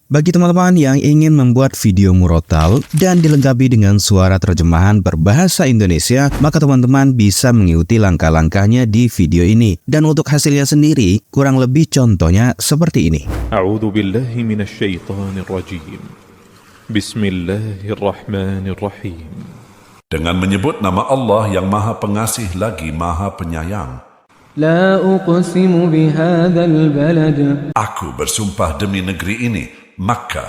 Bagi teman-teman yang ingin membuat video murotal dan dilengkapi dengan suara terjemahan berbahasa Indonesia, maka teman-teman bisa mengikuti langkah-langkahnya di video ini. Dan untuk hasilnya sendiri, kurang lebih contohnya seperti ini. A'udzu billahi minasyaitonir rajim. Bismillahirrahmanirrahim. Dengan menyebut nama Allah yang Maha Pengasih lagi Maha Penyayang. La uqsimu bihadzal balad. Aku bersumpah demi negeri ini, Makkah.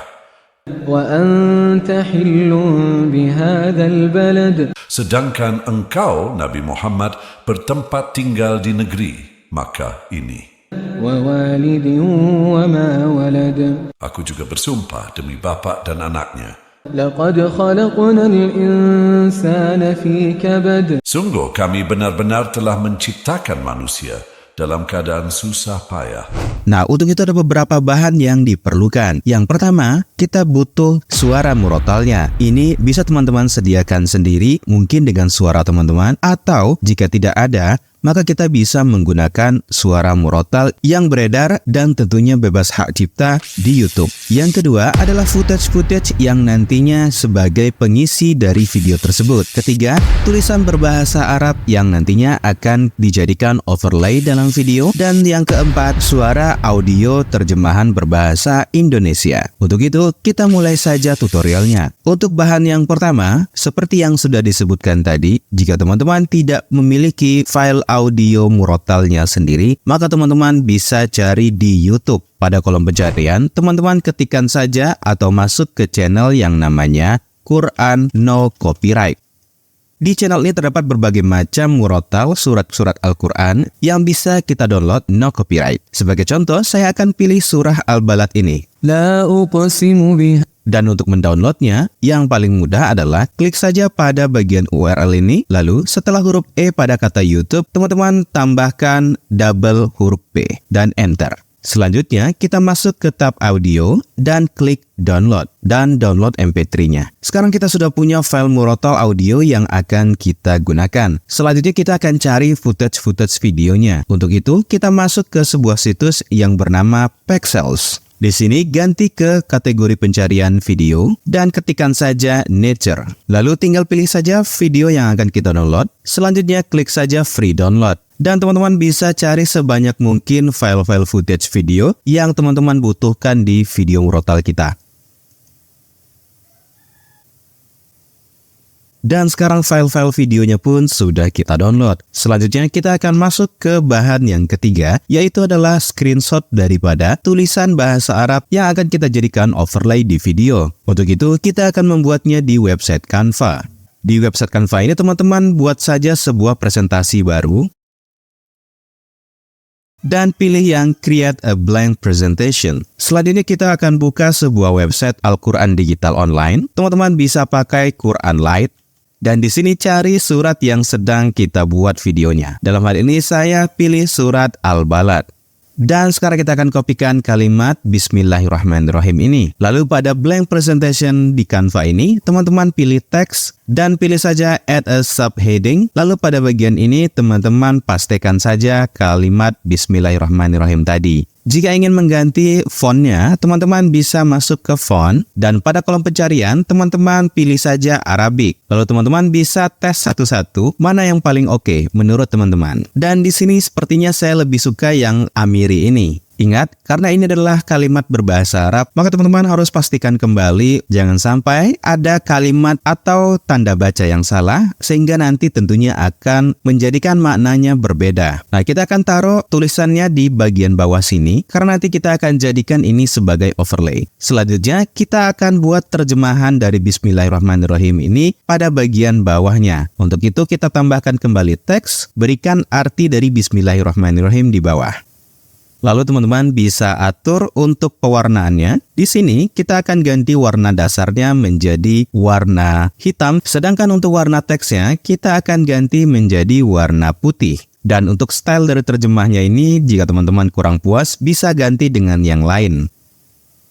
Wa anta hillun bihadzal balad. Sedangkan engkau, Nabi Muhammad, bertempat tinggal di negeri Makkah ini. Wa walidin wa ma walad. Aku juga bersumpah demi bapa dan anaknya. Laqad khalaqnal insana fi kabad. Sungguh kami benar-benar telah menciptakan manusia dalam keadaan susah payah. Nah, untuk itu ada beberapa bahan yang diperlukan. Yang pertama, kita butuh suara murotalnya. Ini bisa teman-teman sediakan sendiri, mungkin dengan suara teman-teman, atau jika tidak ada, maka kita bisa menggunakan suara murotal yang beredar dan tentunya bebas hak cipta di YouTube. Yang kedua adalah footage yang nantinya sebagai pengisi dari video tersebut. Ketiga, tulisan berbahasa Arab yang nantinya akan dijadikan overlay dalam video. Dan yang keempat, suara audio terjemahan berbahasa Indonesia. Untuk itu, kita mulai saja tutorialnya. Untuk bahan yang pertama, seperti yang sudah disebutkan tadi, jika teman-teman tidak memiliki file audio murotalnya sendiri, maka teman-teman bisa cari di YouTube. Pada kolom pencarian, teman-teman ketikkan saja atau masuk ke channel yang namanya Quran No Copyright. Di channel ini terdapat berbagai macam murotal surat-surat Al-Quran yang bisa kita download no copyright. Sebagai contoh, saya akan pilih surah Al-Balad ini. La uqsimu bih. Dan untuk mendownloadnya, yang paling mudah adalah klik saja pada bagian URL ini, lalu setelah huruf E pada kata YouTube, teman-teman tambahkan double huruf P dan enter. Selanjutnya, kita masuk ke tab audio dan klik download dan download MP3-nya. Sekarang kita sudah punya file murotal audio yang akan kita gunakan. Selanjutnya kita akan cari footage videonya. Untuk itu, kita masuk ke sebuah situs yang bernama Pexels. Di sini ganti ke kategori pencarian video dan ketikkan saja nature. Lalu tinggal pilih saja video yang akan kita download. Selanjutnya klik saja free download. Dan teman-teman bisa cari sebanyak mungkin file-file footage video yang teman-teman butuhkan di video murotal kita. Dan sekarang file-file videonya pun sudah kita download. Selanjutnya kita akan masuk ke bahan yang ketiga, yaitu adalah screenshot daripada tulisan bahasa Arab yang akan kita jadikan overlay di video. Untuk itu kita akan membuatnya di website Canva. Di website Canva ini teman-teman buat saja sebuah presentasi baru. Dan pilih yang create a blank presentation. Selanjutnya kita akan buka sebuah website Al-Quran Digital Online. Teman-teman bisa pakai Quran Lite. Dan di sini cari surat yang sedang kita buat videonya. Dalam hal ini saya pilih surat Al-Balad. Dan sekarang kita akan kopikan kalimat Bismillahirrahmanirrahim ini. Lalu pada blank presentation di Canva ini, teman-teman pilih teks dan pilih saja add a subheading. Lalu pada bagian ini, teman-teman pastikan saja kalimat Bismillahirrahmanirrahim tadi. Jika ingin mengganti fontnya, teman-teman bisa masuk ke font dan pada kolom pencarian, teman-teman pilih saja Arabic. Lalu teman-teman bisa tes satu-satu mana yang paling oke menurut teman-teman. Dan di sini sepertinya saya lebih suka yang Amiri ini. Ingat, karena ini adalah kalimat berbahasa Arab, maka teman-teman harus pastikan kembali jangan sampai ada kalimat atau tanda baca yang salah, sehingga nanti tentunya akan menjadikan maknanya berbeda. Nah, kita akan taruh tulisannya di bagian bawah sini, karena nanti kita akan jadikan ini sebagai overlay. Selanjutnya, kita akan buat terjemahan dari Bismillahirrahmanirrahim ini pada bagian bawahnya. Untuk itu, kita tambahkan kembali teks, berikan arti dari Bismillahirrahmanirrahim di bawah. Lalu teman-teman bisa atur untuk pewarnaannya. Di sini kita akan ganti warna dasarnya menjadi warna hitam, sedangkan untuk warna teksnya kita akan ganti menjadi warna putih. Dan untuk style dari terjemahnya ini, jika teman-teman kurang puas, bisa ganti dengan yang lain.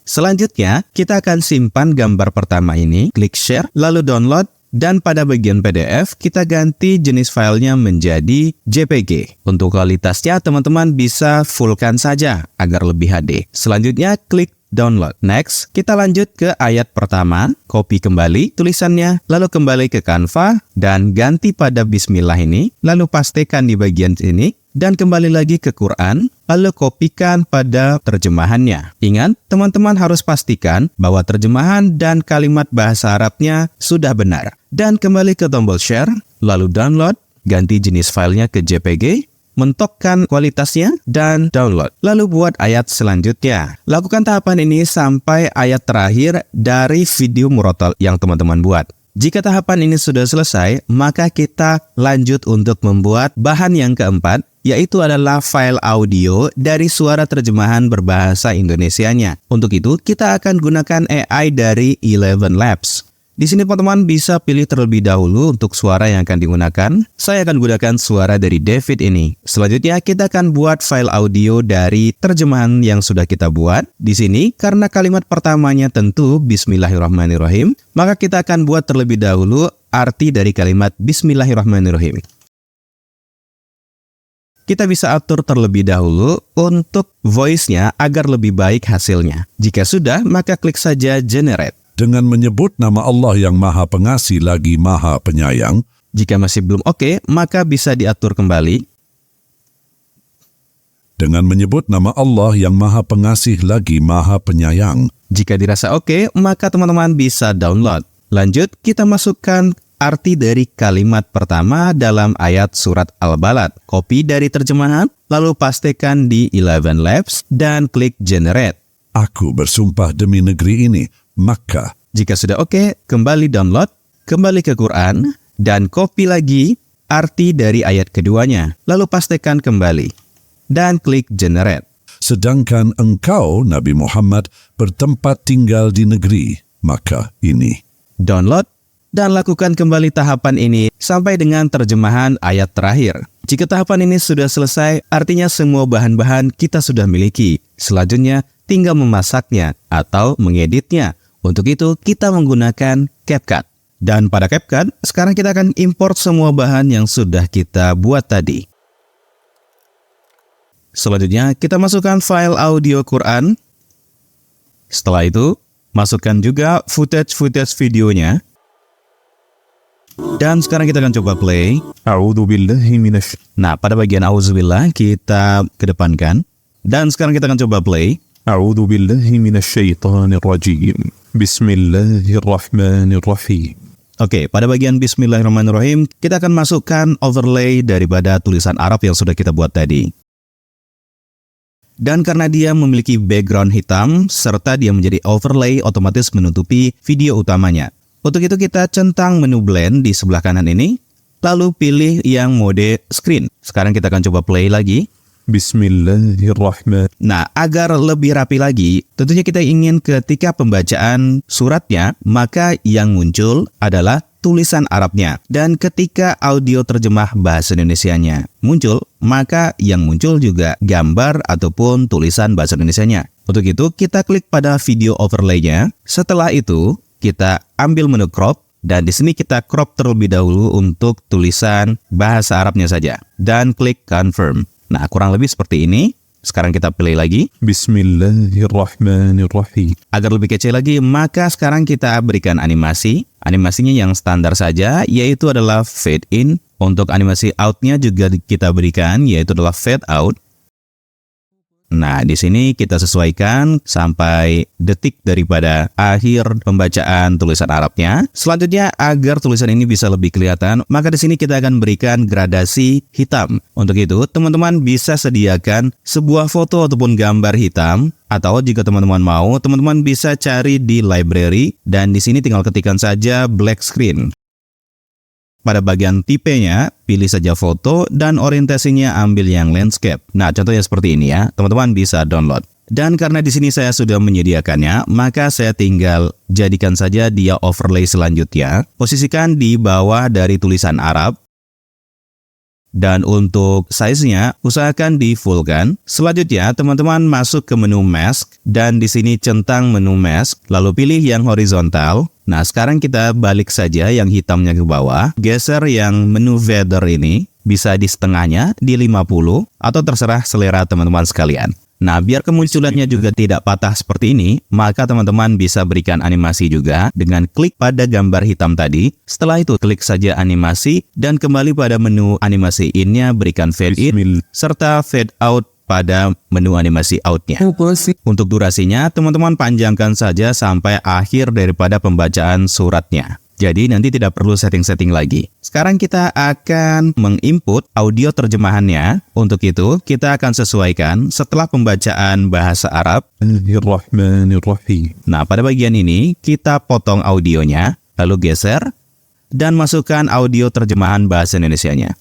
Selanjutnya, kita akan simpan gambar pertama ini, klik share, lalu download. Dan pada bagian PDF, kita ganti jenis filenya menjadi JPG. Untuk kualitasnya, teman-teman bisa fullkan saja agar lebih HD. Selanjutnya, klik download. Next, kita lanjut ke ayat pertama, copy kembali tulisannya, lalu kembali ke Canva, dan ganti pada Bismillah ini, lalu pastikan di bagian sini, dan kembali lagi ke Quran, lalu kopikan pada terjemahannya. Ingat, teman-teman harus pastikan bahwa terjemahan dan kalimat bahasa Arabnya sudah benar. Dan kembali ke tombol share, lalu download, ganti jenis filenya ke JPG, mentokkan kualitasnya, dan download. Lalu buat ayat selanjutnya. Lakukan tahapan ini sampai ayat terakhir dari video murotal yang teman-teman buat. Jika tahapan ini sudah selesai, maka kita lanjut untuk membuat bahan yang keempat, yaitu adalah file audio dari suara terjemahan berbahasa Indonesianya. Untuk itu, kita akan gunakan AI dari Eleven Labs. Di sini teman-teman bisa pilih terlebih dahulu untuk suara yang akan digunakan. Saya akan gunakan suara dari David ini. Selanjutnya kita akan buat file audio dari terjemahan yang sudah kita buat. Di sini karena kalimat pertamanya tentu Bismillahirrahmanirrahim, maka kita akan buat terlebih dahulu arti dari kalimat Bismillahirrahmanirrahim. Kita bisa atur terlebih dahulu untuk voice-nya agar lebih baik hasilnya. Jika sudah, maka klik saja Generate. Dengan menyebut nama Allah yang Maha Pengasih lagi Maha Penyayang. Jika masih belum oke, maka bisa diatur kembali. Dengan menyebut nama Allah yang Maha Pengasih lagi Maha Penyayang. Jika dirasa oke, maka teman-teman bisa download. Lanjut, kita masukkan arti dari kalimat pertama dalam ayat surat Al-Balad. Copy dari terjemahan, lalu pastikan di Eleven Labs, dan klik Generate. Aku bersumpah demi negeri ini, Makkah. Jika sudah oke, kembali download, kembali ke Quran, dan copy lagi arti dari ayat keduanya. Lalu pastikan kembali, dan klik Generate. Sedangkan engkau, Nabi Muhammad, bertempat tinggal di negeri Makkah ini. Download, dan lakukan kembali tahapan ini sampai dengan terjemahan ayat terakhir. Jika tahapan ini sudah selesai, artinya semua bahan-bahan kita sudah miliki. Selanjutnya, tinggal memasaknya atau mengeditnya. Untuk itu, kita menggunakan CapCut. Dan pada CapCut, sekarang kita akan import semua bahan yang sudah kita buat tadi. Selanjutnya, kita masukkan file audio Quran. Setelah itu, masukkan juga footage videonya. Dan sekarang kita akan coba play. أعوذ بالله من Nah, pada bagian auzubillah kita kedepankan. Dan sekarang kita akan coba play. أعوذ بالله من الشيطان الرجيم بسم الله الرحمن الرحيم. Oke, pada bagian Bismillahirrahmanirrahim, kita akan masukkan overlay daripada tulisan Arab yang sudah kita buat tadi. Dan karena dia memiliki background hitam, serta dia menjadi overlay, otomatis menutupi video utamanya. Untuk itu kita centang menu blend di sebelah kanan ini, lalu pilih yang mode screen. Sekarang kita akan coba play lagi. Bismillahirrahmanirrahim. Nah, agar lebih rapi lagi, tentunya kita ingin ketika pembacaan suratnya, maka yang muncul adalah tulisan Arabnya. Dan ketika audio terjemah bahasa Indonesianya muncul, maka yang muncul juga gambar ataupun tulisan bahasa Indonesianya. Untuk itu, kita klik pada video overlay-nya. Setelah itu, kita ambil menu crop, dan di sini kita crop terlebih dahulu untuk tulisan bahasa Arabnya saja. Dan klik confirm. Nah, kurang lebih seperti ini. Sekarang kita play lagi. Bismillahirrahmanirrahim. Agar lebih kecil lagi, maka sekarang kita berikan animasi. Animasinya yang standar saja, yaitu adalah fade in. Untuk animasi out-nya juga kita berikan, yaitu adalah fade out. Nah, di sini kita sesuaikan sampai detik daripada akhir pembacaan tulisan Arabnya. Selanjutnya, agar tulisan ini bisa lebih kelihatan, maka di sini kita akan berikan gradasi hitam. Untuk itu, teman-teman bisa sediakan sebuah foto ataupun gambar hitam, atau jika teman-teman mau, teman-teman bisa cari di library, dan di sini tinggal ketikkan saja black screen. Pada bagian tipenya, pilih saja foto dan orientasinya ambil yang landscape. Nah, contohnya seperti ini ya, teman-teman bisa download. Dan karena di sini saya sudah menyediakannya, maka saya tinggal jadikan saja dia overlay selanjutnya. Posisikan di bawah dari tulisan Arab. Dan untuk size-nya, usahakan di full-kan. Selanjutnya, teman-teman masuk ke menu mask. Dan di sini centang menu mask, lalu pilih yang horizontal. Nah, sekarang kita balik saja yang hitamnya ke bawah. Geser yang menu feather ini, bisa di setengahnya, di 50, atau terserah selera teman-teman sekalian. Nah, biar kemunculannya juga tidak patah seperti ini, maka teman-teman bisa berikan animasi juga dengan klik pada gambar hitam tadi. Setelah itu, klik saja animasi dan kembali pada menu animasi in-nya, berikan fade in, serta fade out pada menu animasi out-nya. Untuk durasinya, teman-teman panjangkan saja sampai akhir daripada pembacaan suratnya. Jadi nanti tidak perlu setting-setting lagi. Sekarang kita akan menginput audio terjemahannya. Untuk itu, kita akan sesuaikan setelah pembacaan bahasa Arab. Nah, pada bagian ini, kita potong audionya, lalu geser, dan masukkan audio terjemahan bahasa Indonesianya.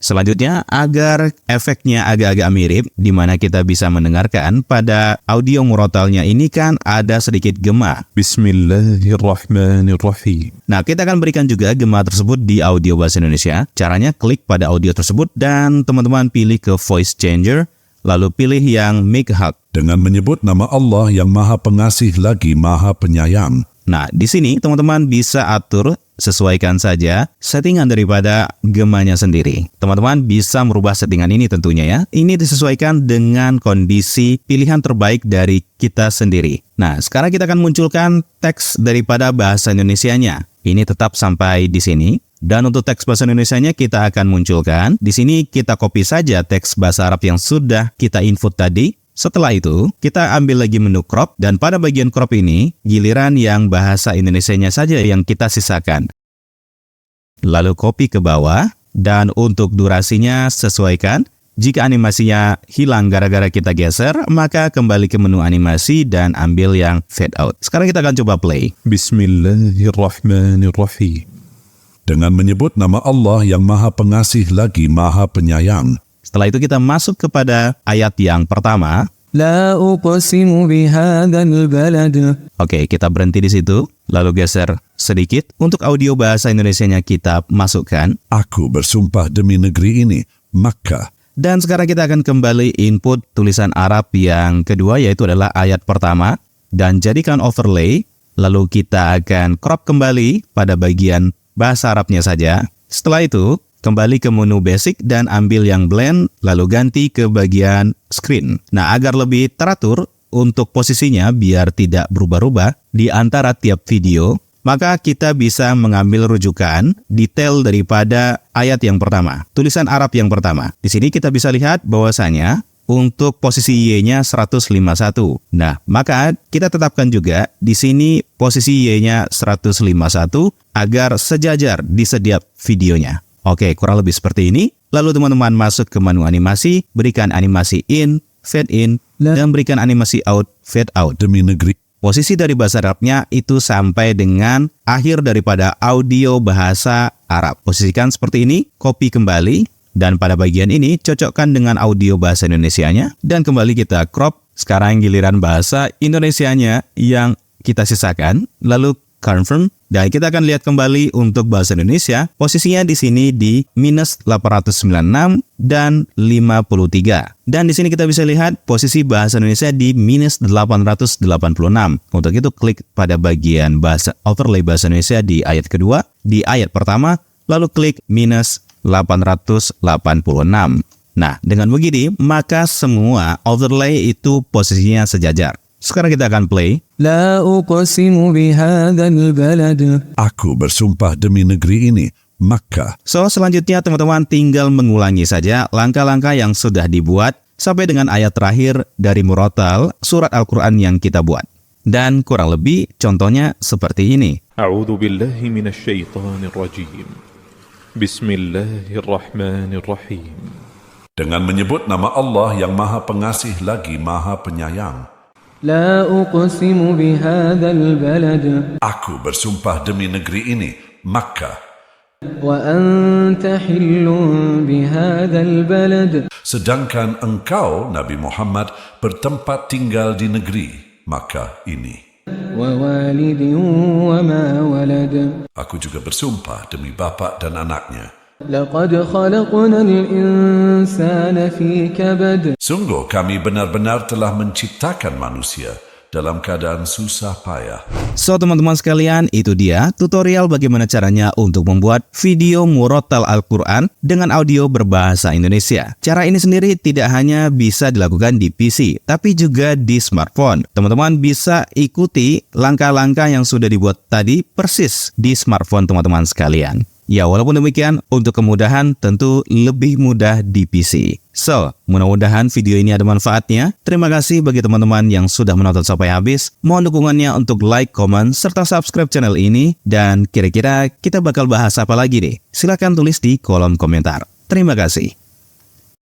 Selanjutnya, agar efeknya agak-agak mirip, di mana kita bisa mendengarkan pada audio murotalnya ini kan ada sedikit gema. Bismillahirrahmanirrahim. Nah, kita akan berikan juga gema tersebut di audio bahasa Indonesia. Caranya klik pada audio tersebut dan teman-teman pilih ke voice changer, lalu pilih yang make hug. Dengan menyebut nama Allah yang Maha Pengasih lagi Maha Penyayang. Nah, di sini teman-teman bisa atur, sesuaikan saja settingan daripada gemanya sendiri. Teman-teman bisa merubah settingan ini tentunya ya. Ini disesuaikan dengan kondisi pilihan terbaik dari kita sendiri. Nah, sekarang kita akan munculkan teks daripada bahasa Indonesianya. Ini tetap sampai di sini. Dan untuk teks bahasa Indonesianya kita akan munculkan. Di sini kita copy saja teks bahasa Arab yang sudah kita input tadi. Setelah itu, kita ambil lagi menu crop, dan pada bagian crop ini, giliran yang bahasa Indonesianya saja yang kita sisakan. Lalu copy ke bawah, dan untuk durasinya sesuaikan. Jika animasinya hilang gara-gara kita geser, maka kembali ke menu animasi dan ambil yang fade out. Sekarang kita akan coba play. Bismillahirrahmanirrahim. Dengan menyebut nama Allah yang Maha Pengasih lagi Maha Penyayang. Setelah itu kita masuk kepada ayat yang pertama. لا أقسم بهذا البلد. Oke, kita berhenti di situ. Lalu geser sedikit. Untuk audio bahasa Indonesianya kita masukkan. Aku bersumpah demi negeri ini, Makkah. Dan sekarang kita akan kembali input tulisan Arab yang kedua, yaitu adalah ayat pertama. Dan jadikan overlay. Lalu kita akan crop kembali pada bagian bahasa Arabnya saja. Setelah itu, kembali ke menu basic dan ambil yang blend, lalu ganti ke bagian screen. Nah, agar lebih teratur untuk posisinya biar tidak berubah-ubah di antara tiap video, maka kita bisa mengambil rujukan detail daripada ayat yang pertama, tulisan Arab yang pertama. Di sini kita bisa lihat bahwasanya untuk posisi Y-nya 151. Nah, maka kita tetapkan juga di sini posisi Y-nya 151 agar sejajar di setiap videonya. Oke, kurang lebih seperti ini. Lalu teman-teman masuk ke menu animasi, berikan animasi in, dan berikan animasi out, fade out. Demi negeri. Posisi dari bahasa Arabnya itu sampai dengan akhir daripada audio bahasa Arab. Posisikan seperti ini, copy kembali, dan pada bagian ini cocokkan dengan audio bahasa Indonesianya, dan kembali kita crop. Sekarang giliran bahasa Indonesianya yang kita sisakan, lalu confirm, dan kita akan lihat kembali untuk bahasa Indonesia, posisinya di sini di -896 dan 53. Dan di sini kita bisa lihat posisi bahasa Indonesia di -886. Untuk itu klik pada bagian bahasa overlay bahasa Indonesia di ayat kedua, di ayat pertama, lalu klik -886. Nah, dengan begini, maka semua overlay itu posisinya sejajar. Sekarang kita akan play. لا أقسم بهذا البلد. Aku bersumpah demi negeri ini, Makkah. So, selanjutnya teman-teman tinggal mengulangi saja langkah-langkah yang sudah dibuat sampai dengan ayat terakhir dari murotal surat Al-Quran yang kita buat. Dan kurang lebih contohnya seperti ini. A'udzu billahi minasy syaithanir rajim. Bismillahirrahmanirrahim. Dengan menyebut nama Allah yang Maha Pengasih lagi Maha Penyayang. لا أقسم بهذا البلد. Aku bersumpah demi negeri ini, Makkah. وأنت حل بهذا البلد. Sedangkan engkau, Nabi Muhammad, bertempat tinggal di negeri Makkah ini. ووالد وما ولد. Aku juga bersumpah demi bapa dan anaknya. لقد خلقنا الإنسان في كبد. Sungguh kami benar-benar telah menciptakan manusia dalam keadaan susah payah. So teman-teman sekalian, itu dia tutorial bagaimana caranya untuk membuat video murotal Al-Quran dengan audio berbahasa Indonesia. Cara ini sendiri tidak hanya bisa dilakukan di PC, tapi juga di smartphone. Teman-teman bisa ikuti langkah-langkah yang sudah dibuat tadi persis di smartphone teman-teman sekalian. Ya, walaupun demikian, untuk kemudahan tentu lebih mudah di PC. So, mudah-mudahan video ini ada manfaatnya. Terima kasih bagi teman-teman yang sudah menonton sampai habis. Mohon dukungannya untuk like, comment, serta subscribe channel ini. Dan kira-kira kita bakal bahas apa lagi nih? Silahkan tulis di kolom komentar. Terima kasih.